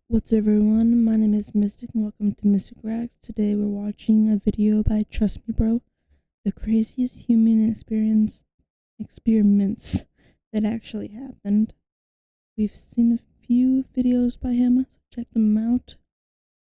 What's up, everyone? My name is Mistic and welcome to Mistic Racks. Today we're watching a video by Trust Me Bro, the craziest human experiments that actually happened. We've seen a few videos by him, so check them out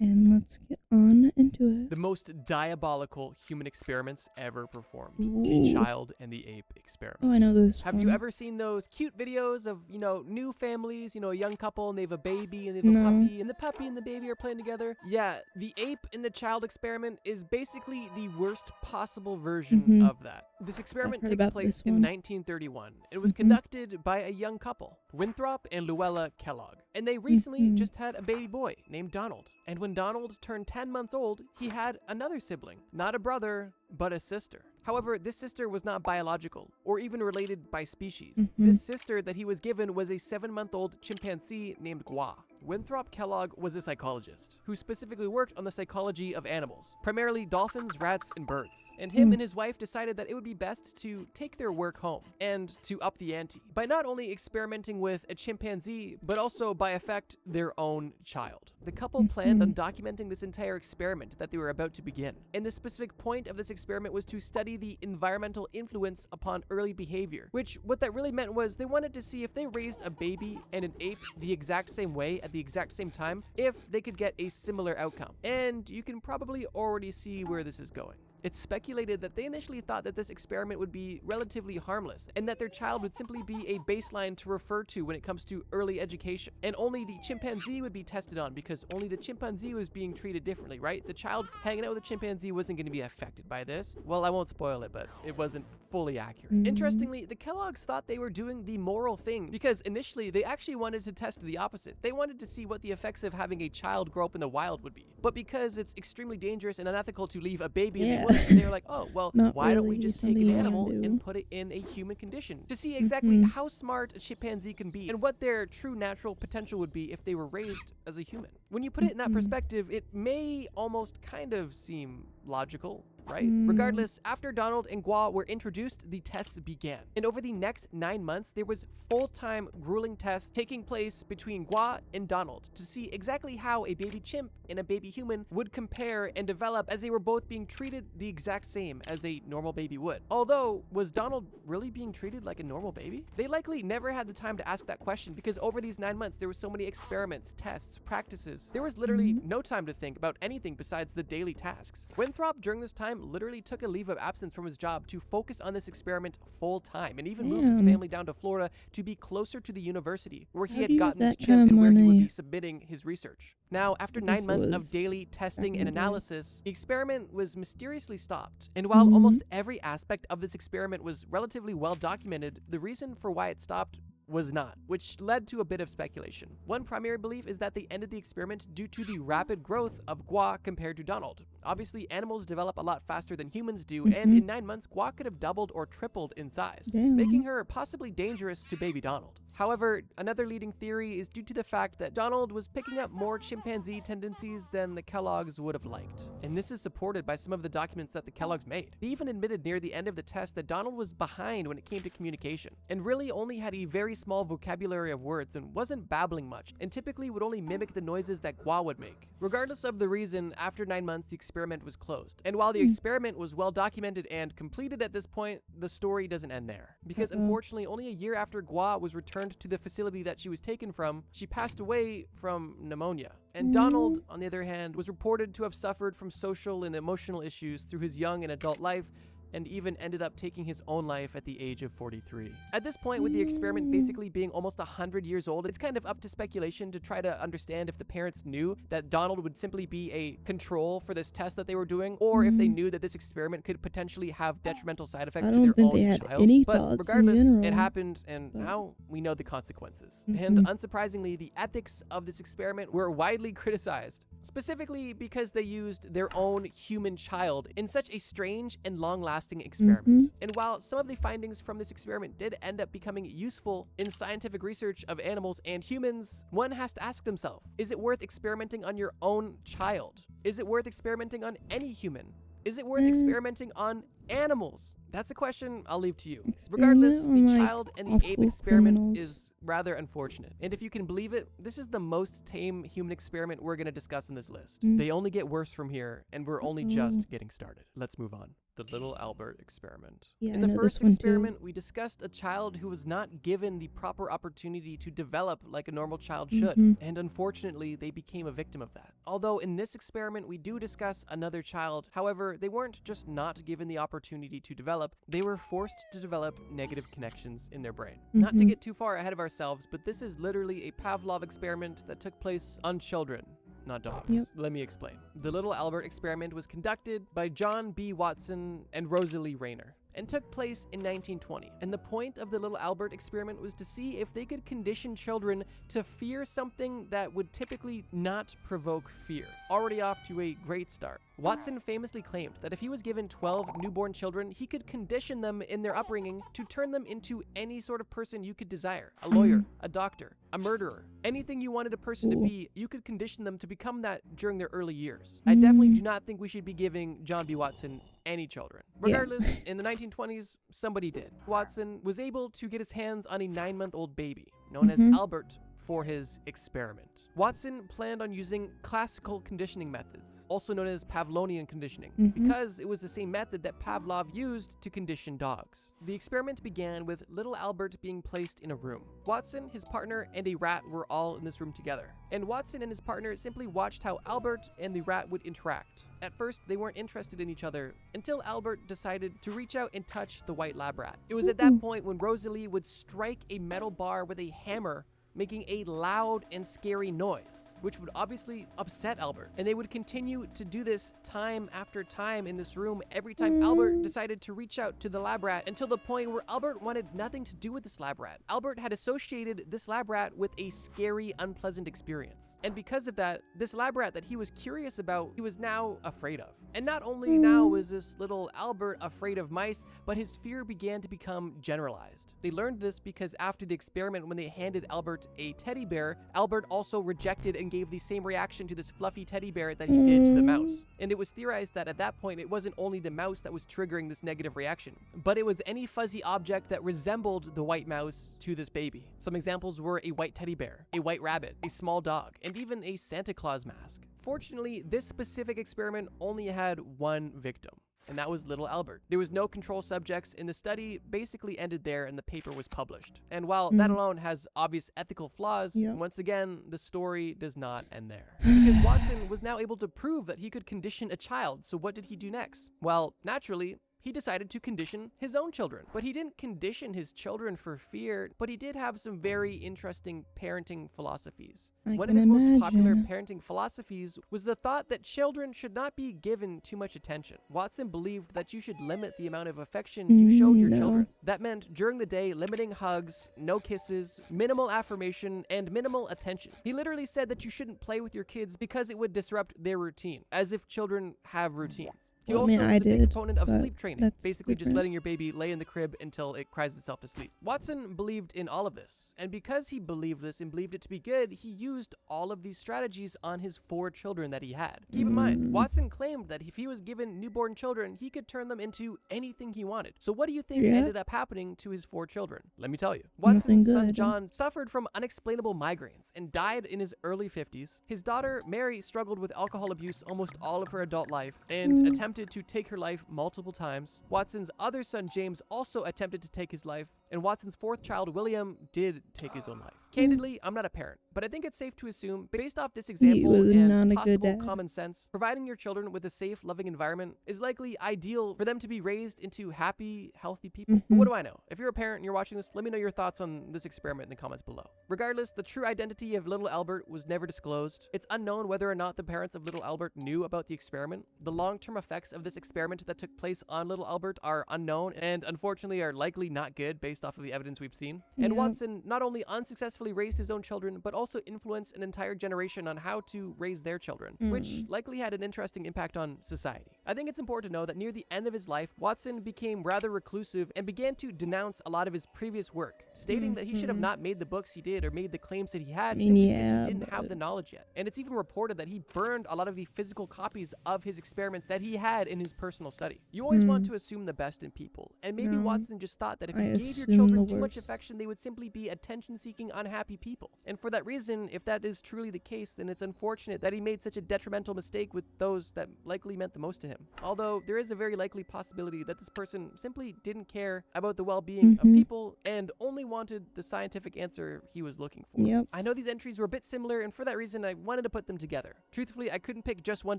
and let's get on into it. The most diabolical human experiments ever performed. Ooh. The child and the ape experiment. Oh, I know this Have one. you ever seen those cute videos of, new families, a young couple and they have a baby and they have No. a puppy and the puppy and the baby are playing together? Yeah, the ape and the child experiment is basically the worst possible version of that. This experiment heard takes about place this in one. 1931. It was conducted by a young couple, Winthrop and Luella Kellogg. And they recently just had a baby boy named Donald. And when Donald turned 10 months old, he had another sibling, not a brother, but a sister. However, this sister was not biological or even related by species. This sister that he was given was a 7-month-old chimpanzee named Gua. Winthrop Kellogg was a psychologist who specifically worked on the psychology of animals, primarily dolphins, rats, and birds. And him and his wife decided that it would be best to take their work home and to up the ante by not only experimenting with a chimpanzee, but also by effect their own child. The couple planned on documenting this entire experiment that they were about to begin. And the specific point of this experiment was to study the environmental influence upon early behavior, which what that really meant was they wanted to see if they raised a baby and an ape the exact same way at the exact same time, if they could get a similar outcome. And you can probably already see where this is going. It's speculated that they initially thought that this experiment would be relatively harmless and that their child would simply be a baseline to refer to when it comes to early education. And only the chimpanzee would be tested on because only the chimpanzee was being treated differently, right? The child hanging out with the chimpanzee wasn't going to be affected by this. Well, I won't spoil it, but it wasn't fully accurate. Interestingly, the Kellogg's thought they were doing the moral thing because initially they actually wanted to test the opposite. They wanted to see what the effects of having a child grow up in the wild would be. But because it's extremely dangerous and unethical to leave a baby in the woods, they were like, oh, well, why don't we just take an animal and put it in a human condition to see exactly how smart a chimpanzee can be and what their true natural potential would be if they were raised as a human. When you put it in that perspective, it may almost kind of seem logical, right? Regardless, after Donald and Gua were introduced, the tests began. And over the next 9 months, there was full-time grueling tests taking place between Gua and Donald to see exactly how a baby chimp and a baby human would compare and develop as they were both being treated the exact same as a normal baby would. Although, was Donald really being treated like a normal baby? They likely never had the time to ask that question because over these 9 months, there were so many experiments, tests, practices. There was literally no time to think about anything besides the daily tasks. Winthrop, during this time, literally took a leave of absence from his job to focus on this experiment full time and even moved his family down to Florida to be closer to the university where he had gotten this chimp and where he would be submitting his research. Now, after 9 months of daily testing and analysis, the experiment was mysteriously stopped. And while almost every aspect of this experiment was relatively well documented, the reason for why it stopped was not, which led to a bit of speculation. One primary belief is that they ended the experiment due to the rapid growth of Gua compared to Donald. Obviously, animals develop a lot faster than humans do, and in 9 months, Gua could have doubled or tripled in size, making her possibly dangerous to baby Donald. However, another leading theory is due to the fact that Donald was picking up more chimpanzee tendencies than the Kellogg's would have liked. And this is supported by some of the documents that the Kellogg's made. They even admitted near the end of the test that Donald was behind when it came to communication, and really only had a very small vocabulary of words and wasn't babbling much, and typically would only mimic the noises that Gua would make. Regardless of the reason, after 9 months, the experiment was closed. And while the experiment was well documented and completed at this point, the story doesn't end there. Because unfortunately, only a year after Gua was returned to the facility that she was taken from, she passed away from pneumonia. And Donald, on the other hand, was reported to have suffered from social and emotional issues through his young and adult life, and even ended up taking his own life at the age of 43. At this point, with the experiment basically being almost 100 years old, it's kind of up to speculation to try to understand if the parents knew that Donald would simply be a control for this test that they were doing, or if they knew that this experiment could potentially have detrimental side effects to their own child. But regardless, it happened, and now we know the consequences. And unsurprisingly, the ethics of this experiment were widely criticized, specifically because they used their own human child in such a strange and long-lasting experiment. And while some of the findings from this experiment did end up becoming useful in scientific research of animals and humans, one has to ask themselves, is it worth experimenting on your own child? Is it worth experimenting on any human? Is it worth experimenting on animals? That's a question I'll leave to you. Experiment Regardless, on, the like, child and the ape awful experiment criminals. is rather unfortunate. And if you can believe it, this is the most tame human experiment we're going to discuss in this list. They only get worse from here, and we're only just getting started. Let's move on. The little Albert experiment. Yeah, In I the know first this one too. experiment, we discussed a child who was not given the proper opportunity to develop like a normal child should, and unfortunately, they became a victim of that. Although in this experiment, we do discuss another child. However, they weren't just not given the opportunity to develop, they were forced to develop negative connections in their brain. Not to get too far ahead of ourselves, but this is literally a Pavlov experiment that took place on children, not dogs. Yep. Let me explain. The little Albert experiment was conducted by John B. Watson and Rosalie Rayner and took place in 1920. And the point of the little Albert experiment was to see if they could condition children to fear something that would typically not provoke fear. Already off to a great start. Watson famously claimed that if he was given 12 newborn children, he could condition them in their upbringing to turn them into any sort of person you could desire. A lawyer, a doctor, a murderer. Anything you wanted a person to be, you could condition them to become that during their early years. I definitely do not think we should be giving John B. Watson any children. Regardless, in the 1920s, somebody did. Watson was able to get his hands on a 9-month-old baby, known as Albert, for his experiment. Watson planned on using classical conditioning methods, also known as Pavlovian conditioning, because it was the same method that Pavlov used to condition dogs. The experiment began with little Albert being placed in a room. Watson, his partner, and a rat were all in this room together, and Watson and his partner simply watched how Albert and the rat would interact. At first, they weren't interested in each other until Albert decided to reach out and touch the white lab rat. It was at that point when Rosalie would strike a metal bar with a hammer, making a loud and scary noise, which would obviously upset Albert. And they would continue to do this time after time in this room every time Albert decided to reach out to the lab rat, until the point where Albert wanted nothing to do with this lab rat. Albert had associated this lab rat with a scary, unpleasant experience. And because of that, this lab rat that he was curious about, he was now afraid of. And not only now was this little Albert afraid of mice, but his fear began to become generalized. They learned this because after the experiment, when they handed Albert a teddy bear, Albert also rejected and gave the same reaction to this fluffy teddy bear that he did to the mouse. And it was theorized that at that point, it wasn't only the mouse that was triggering this negative reaction, but it was any fuzzy object that resembled the white mouse to this baby. Some examples were a white teddy bear, a white rabbit, a small dog, and even a Santa Claus mask. Fortunately, this specific experiment only had one victim, and that was little Albert. There was no control subjects, and the study basically ended there and the paper was published. And while that alone has obvious ethical flaws, once again, the story does not end there. Because Watson was now able to prove that he could condition a child, so what did he do next? Well, naturally, he decided to condition his own children. But he didn't condition his children for fear, but he did have some very interesting parenting philosophies. One of his most popular parenting philosophies was the thought that children should not be given too much attention. Watson believed that you should limit the amount of affection you showed your children. That meant during the day, limiting hugs, no kisses, minimal affirmation, and minimal attention. He literally said that you shouldn't play with your kids because it would disrupt their routine, as if children have routines. He also was a big proponent of sleep training, basically just letting your baby lay in the crib until it cries itself to sleep. Watson believed in all of this, and because he believed this and believed it to be good, he used all of these strategies on his 4 children that he had. Keep in mind, Watson claimed that if he was given newborn children, he could turn them into anything he wanted. So what do you think ended up happening to his 4 children? Let me tell you. Watson's son John suffered from unexplainable migraines and died in his early 50s. His daughter Mary struggled with alcohol abuse almost all of her adult life and attempted to take her life multiple times. Watson's other son James also attempted to take his life, and Watson's 4th child William did take his own life. Candidly, I'm not a parent, but I think it's safe to assume, based off this example and possible common sense, providing your children with a safe, loving environment is likely ideal for them to be raised into happy, healthy people. But what do I know? If you're a parent and you're watching this, let me know your thoughts on this experiment in the comments below. Regardless, the true identity of little Albert was never disclosed. It's unknown whether or not the parents of little Albert knew about the experiment. The long-term effects of this experiment that took place on little Albert are unknown and unfortunately are likely not good based based off of the evidence we've seen. And Watson not only unsuccessfully raised his own children, but also influenced an entire generation on how to raise their children, which likely had an interesting impact on society. I think it's important to know that near the end of his life, Watson became rather reclusive and began to denounce a lot of his previous work, stating that he should have not made the books he did or made the claims that he had simply because he didn't have the knowledge yet. And it's even reported that he burned a lot of the physical copies of his experiments that he had in his personal study. You always want to assume the best in people, and maybe Watson just thought that if you gave your children too much affection, they would simply be attention-seeking, unhappy people. And for that reason, if that is truly the case, then it's unfortunate that he made such a detrimental mistake with those that likely meant the most to him. Although there is a very likely possibility that this person simply didn't care about the well-being of people and only wanted the scientific answer he was looking for. I know these entries were a bit similar, and for that reason, I wanted to put them together. Truthfully, I couldn't pick just one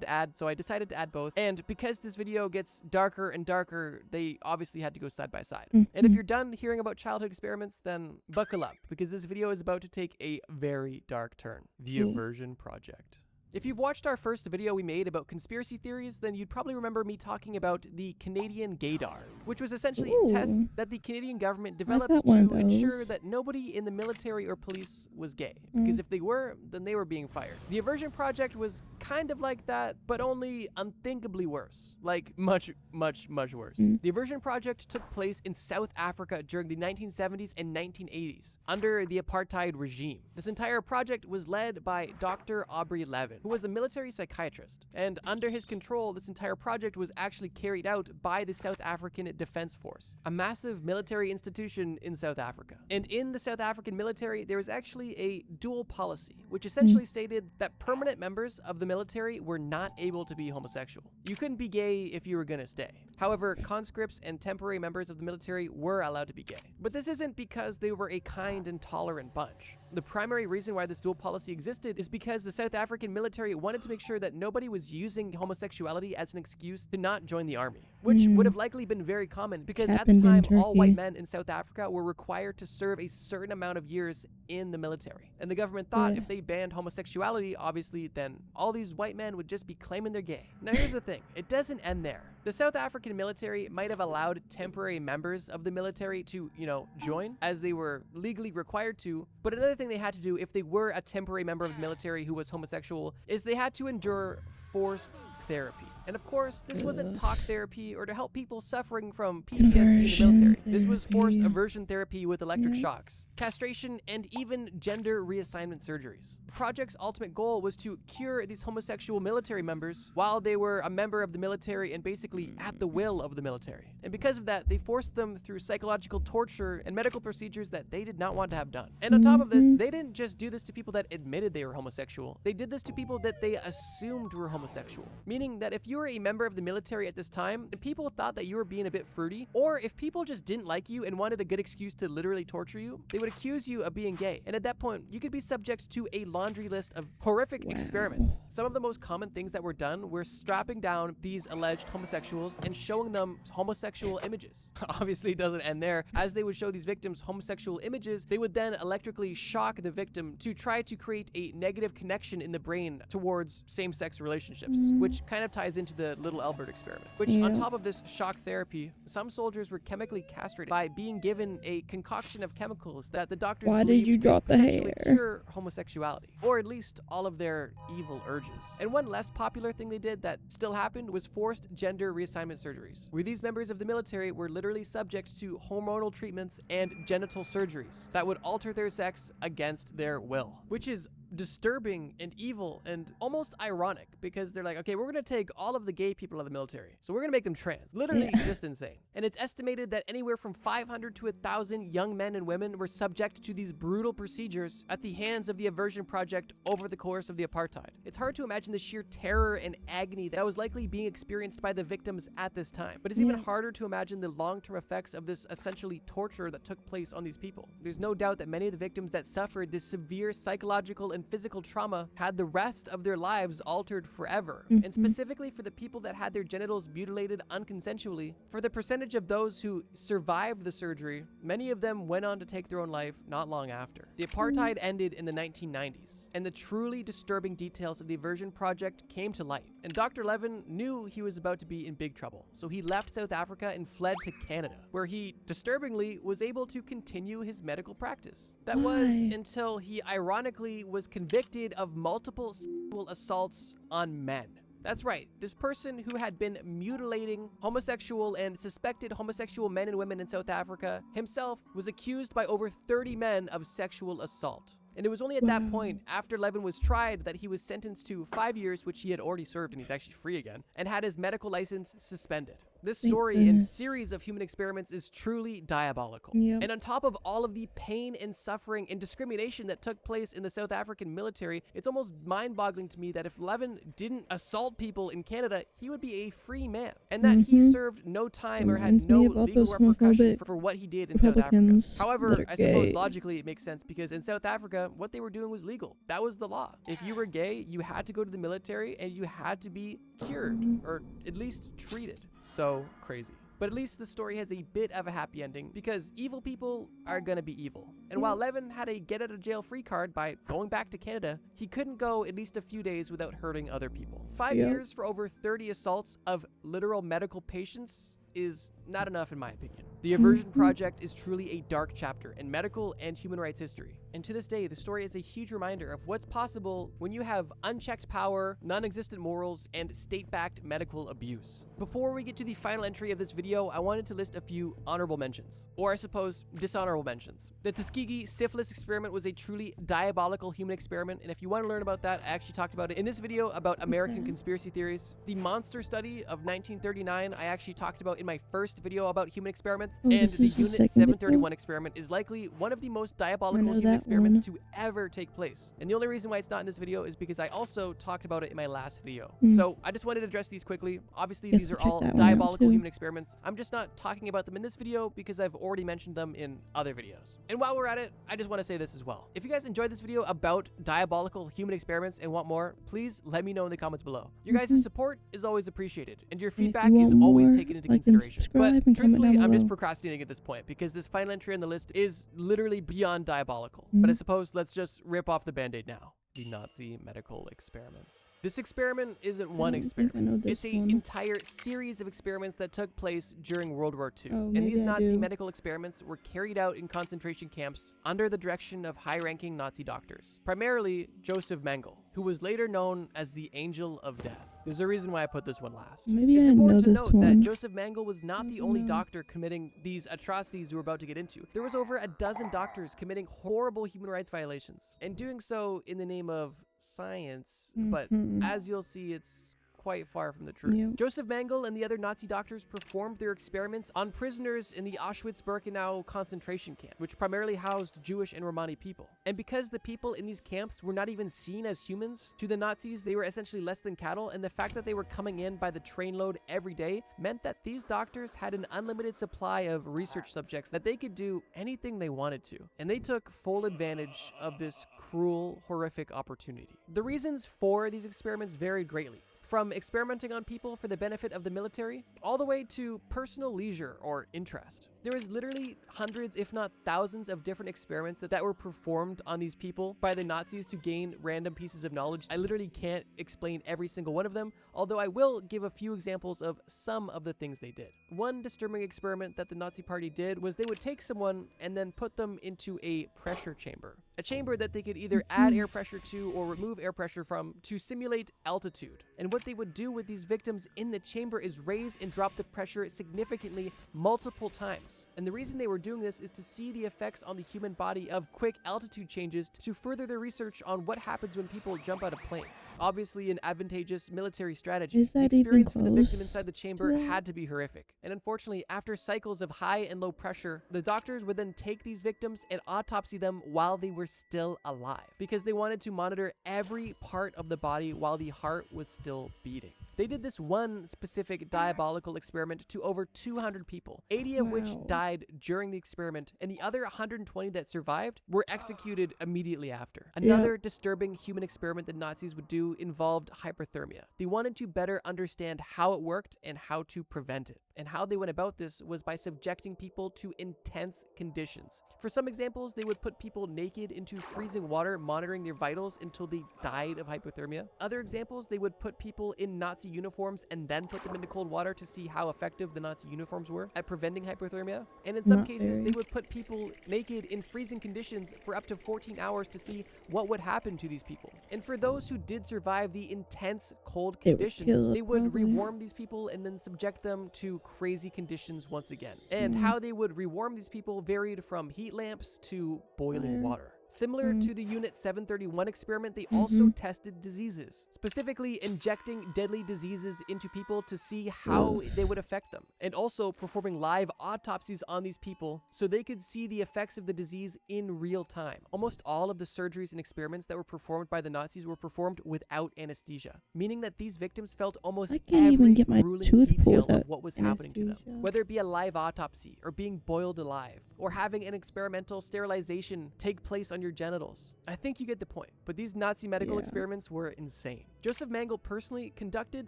to add, so I decided to add both. And because this video gets darker and darker, they obviously had to go side by side. And if you're done hearing about childhood experiments, then buckle up, because this video is about to take a very dark turn. The Aversion Project. If you've watched our first video we made about conspiracy theories, then you'd probably remember me talking about the Canadian gaydar, which was essentially tests that the Canadian government developed to ensure that nobody in the military or police was gay, because if they were, then they were being fired. The Aversion Project was kind of like that, but only unthinkably worse, like much, much, much worse. The Aversion Project took place in South Africa during the 1970s and 1980s, under the apartheid regime. This entire project was led by Dr. Aubrey Levin, who was a military psychiatrist, and under his control, this entire project was actually carried out by the South African Defense Force, a massive military institution in South Africa. And in the South African military, there was actually a dual policy, which essentially stated that permanent members of the military were not able to be homosexual. You couldn't be gay if you were gonna stay. However, conscripts and temporary members of the military were allowed to be gay. But this isn't because they were a kind and tolerant bunch. The primary reason why this dual policy existed is because the South African military wanted to make sure that nobody was using homosexuality as an excuse to not join the army, which would have likely been very common because at the time, all white men in South Africa were required to serve a certain amount of years in the military. And the government thought if they banned homosexuality, obviously, then all these white men would just be claiming they're gay. Now here's the thing, it doesn't end there. The South African military might have allowed temporary members of the military to, join, as they were legally required to, but another thing they had to do if they were a temporary member of the military who was homosexual is they had to endure forced therapy. And of course, this wasn't talk therapy or to help people suffering from PTSD in the military. This was forced aversion therapy with electric shocks, castration, and even gender reassignment surgeries. The project's ultimate goal was to cure these homosexual military members while they were a member of the military and basically at the will of the military. And because of that, they forced them through psychological torture and medical procedures that they did not want to have done. And on top of this, they didn't just do this to people that admitted they were homosexual. They did this to people that they assumed were homosexual. Meaning that if you were a member of the military at this time and people thought that you were being a bit fruity, or if people just didn't like you and wanted a good excuse to literally torture you, they would accuse you of being gay. And at that point, you could be subject to a laundry list of horrific experiments. Some of the most common things that were done were strapping down these alleged homosexuals and showing them homosexual images. Obviously, it doesn't end there. As they would show these victims homosexual images, they would then electrically shock the victim to try to create a negative connection in the brain towards same-sex relationships, which kind of ties into the Little Albert experiment. Which, on top of this shock therapy, some soldiers were chemically castrated by being given a concoction of chemicals that the doctors believed could potentially cure homosexuality, or at least all of their evil urges. And one less popular thing they did that still happened was forced gender reassignment surgeries, where these members of the military were literally subject to hormonal treatments and genital surgeries that would alter their sex against their will, which is disturbing and evil and almost ironic because they're like, okay, we're gonna take all of the gay people of the military, so we're gonna make them trans. Literally just insane. And it's estimated that anywhere from 500 to 1,000 young men and women were subject to these brutal procedures at the hands of the Aversion Project over the course of the apartheid. It's hard to imagine the sheer terror and agony that was likely being experienced by the victims at this time, but it's even harder to imagine the long-term effects of this essentially torture that took place on these people. There's no doubt that many of the victims that suffered this severe psychological and and physical trauma had the rest of their lives altered forever. And specifically for the people that had their genitals mutilated unconsensually, for the percentage of those who survived the surgery, many of them went on to take their own life not long after. The apartheid ended in the 1990s, and the truly disturbing details of the Aversion Project came to light. And Dr. Levin knew he was about to be in big trouble, so he left South Africa and fled to Canada, where he, disturbingly, was able to continue his medical practice. That was until he ironically was convicted of multiple sexual assaults on men. That's right, this person who had been mutilating homosexual and suspected homosexual men and women in South Africa himself was accused by over 30 men of sexual assault. And it was only at that point, after Levin was tried, that he was sentenced to 5 years, which he had already served and he's actually free again, and had his medical license suspended. This story and series of human experiments is truly diabolical. And on top of all of the pain and suffering and discrimination that took place in the South African military, it's almost mind-boggling to me that if Levin didn't assault people in Canada, he would be a free man. And that he served no time or had no legal repercussion for what he did in South Africa. However, I suppose logically it makes sense because in South Africa, what they were doing was legal. That was the law. If you were gay, you had to go to the military and you had to be cured or at least treated. So crazy. But at least the story has a bit of a happy ending because evil people are gonna be evil. And while Levin had a get out of jail free card by going back to Canada, he couldn't go at least a few days without hurting other people. 5 years for over 30 assaults of literal medical patients is not enough in my opinion. The Aversion Project is truly a dark chapter in medical and human rights history. And to this day, the story is a huge reminder of what's possible when you have unchecked power, non-existent morals, and state-backed medical abuse. Before we get to the final entry of this video, I wanted to list a few honorable mentions, or I suppose dishonorable mentions. The Tuskegee syphilis experiment was a truly diabolical human experiment, and if you want to learn about that, I actually talked about it in this video about American conspiracy theories. The monster study of 1939, I actually talked about in my first video about human experiments, and the Unit 731 experiment is likely one of the most diabolical human experiments to ever take place. And the only reason why it's not in this video is because I also talked about it in my last video. So I just wanted to address these quickly. Obviously, these are all diabolical human experiments. I'm just not talking about them in this video because I've already mentioned them in other videos. And while we're at it, I just want to say this as well. If you guys enjoyed this video about diabolical human experiments and want more, please let me know in the comments below. Your guys' support is always appreciated, and your feedback is always taken into consideration. But truthfully, I'm just procrastinating at this point because this final entry on the list is literally beyond diabolical. But I suppose let's just rip off the band-aid now. The Nazi medical experiments. This experiment isn't one experiment. It's an entire series of experiments that took place during World War II. And these Nazi medical experiments were carried out in concentration camps under the direction of high-ranking Nazi doctors, primarily Joseph Mengele, who was later known as the Angel of Death. There's a reason why I put this one last. It's important to note that Joseph Mengele was not the only doctor committing these atrocities we're about to get into. There was over a dozen doctors committing horrible human rights violations, and doing so in the name of science, but as you'll see, it's quite far from the truth. Joseph Mengele and the other Nazi doctors performed their experiments on prisoners in the Auschwitz-Birkenau concentration camp, which primarily housed Jewish and Romani people. And because the people in these camps were not even seen as humans, to the Nazis, they were essentially less than cattle, and the fact that they were coming in by the trainload every day meant that these doctors had an unlimited supply of research subjects that they could do anything they wanted to. And they took full advantage of this cruel, horrific opportunity. The reasons for these experiments varied greatly, from experimenting on people for the benefit of the military, all the way to personal leisure or interest. There was literally hundreds, if not thousands, of different experiments that were performed on these people by the Nazis to gain random pieces of knowledge. I literally can't explain every single one of them, although I will give a few examples of some of the things they did. One disturbing experiment that the Nazi Party did was they would take someone and then put them into a pressure chamber. A chamber that they could either add air pressure to or remove air pressure from to simulate altitude. And what they would do with these victims in the chamber is raise and drop the pressure significantly multiple times. And the reason they were doing this is to see the effects on the human body of quick altitude changes to further their research on what happens when people jump out of planes. Obviously an advantageous military strategy. The experience for the victim inside the chamber had to be horrific. And unfortunately, after cycles of high and low pressure, the doctors would then take these victims and autopsy them while they were still alive, because they wanted to monitor every part of the body while the heart was still beating. They did this one specific diabolical experiment to over 200 people, 80 of which died during the experiment, and the other 120 that survived were executed immediately after. Another disturbing human experiment the Nazis would do involved hyperthermia. They wanted to better understand how it worked and how to prevent it. And how they went about this was by subjecting people to intense conditions. For some examples, they would put people naked into freezing water, monitoring their vitals until they died of hypothermia. Other examples, they would put people in Nazi uniforms and then put them into cold water to see how effective the Nazi uniforms were at preventing hypothermia. And in some cases, they would put people naked in freezing conditions for up to 14 hours to see what would happen to these people. And for those who did survive the intense cold conditions, they would rewarm these people and then subject them to crazy conditions once again. And how they would rewarm these people varied from heat lamps to boiling water. Similar to the Unit 731 experiment, they also tested diseases, specifically injecting deadly diseases into people to see how they would affect them, and also performing live autopsies on these people so they could see the effects of the disease in real time. Almost all of the surgeries and experiments that were performed by the Nazis were performed without anesthesia, meaning that these victims felt almost every grueling detail of what was happening to them, whether it be a live autopsy, or being boiled alive, or having an experimental sterilization take place on your genitals. I think you get the point, but these Nazi medical experiments were insane. Joseph Mengele personally conducted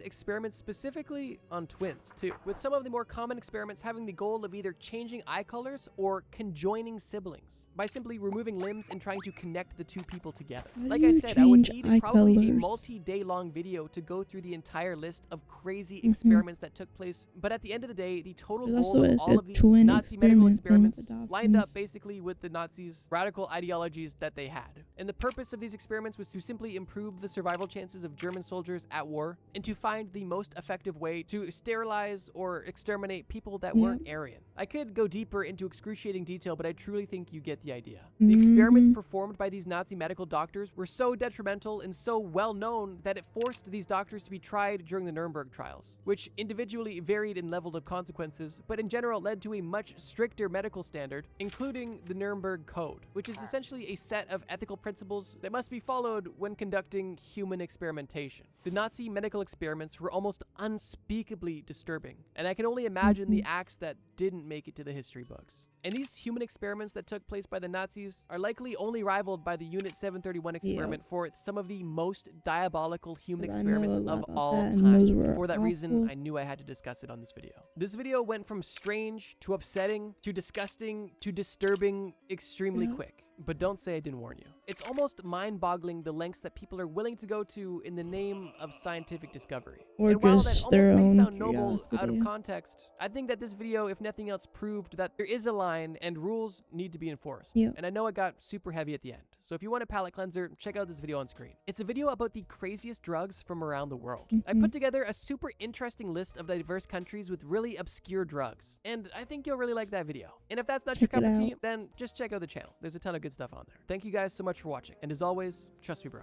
experiments specifically on twins too, with some of the more common experiments having the goal of either changing eye colors or conjoining siblings by simply removing limbs and trying to connect the two people together. Like I said, I would need probably a multi-day long video to go through the entire list of crazy experiments that took place, but at the end of the day, the total goal of all of these Nazi medical experiments lined up basically with the Nazis' radical ideologies that they had. And the purpose of these experiments was to simply improve the survival chances of German soldiers at war and to find the most effective way to sterilize or exterminate people that weren't Aryan. I could go deeper into excruciating detail, but I truly think you get the idea. The experiments performed by these Nazi medical doctors were so detrimental and so well known that it forced these doctors to be tried during the Nuremberg trials, which individually varied in level of consequences, but in general led to a much stricter medical standard, including the Nuremberg Code, which is essentially a set of ethical principles that must be followed when conducting human experimentation. The Nazi medical experiments were almost unspeakably disturbing, and I can only imagine the acts that didn't make it to the history books. And these human experiments that took place by the Nazis are likely only rivaled by the Unit 731 experiment for some of the most diabolical human experiments of all time. For that reason, I knew I had to discuss it on this video. This video went from strange to upsetting to disgusting to disturbing extremely quick. But don't say I didn't warn you. It's almost mind-boggling the lengths that people are willing to go to in the name of scientific discovery. Or and while that just almost their may own sound noble out of curiosity. context, I think that this video, if nothing else, proved that there is a line and rules need to be enforced. And I know it got super heavy at the end. So if you want a palate cleanser, check out this video on screen. It's a video about the craziest drugs from around the world. I put together a super interesting list of diverse countries with really obscure drugs. And I think you'll really like that video. And if that's not your cup of tea, then just check out the channel. There's a ton of good stuff on there. Thank you guys so much for watching. And as always, trust me, bro.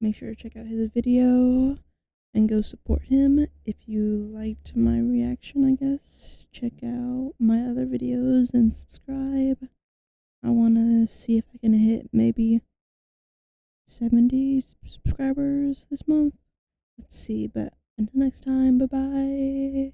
Make sure to check out his video and go support him. If you liked my reaction, I guess, check out my other videos and subscribe. I want to see if I can hit maybe 70 subscribers this month. Let's see, but until next time, bye-bye.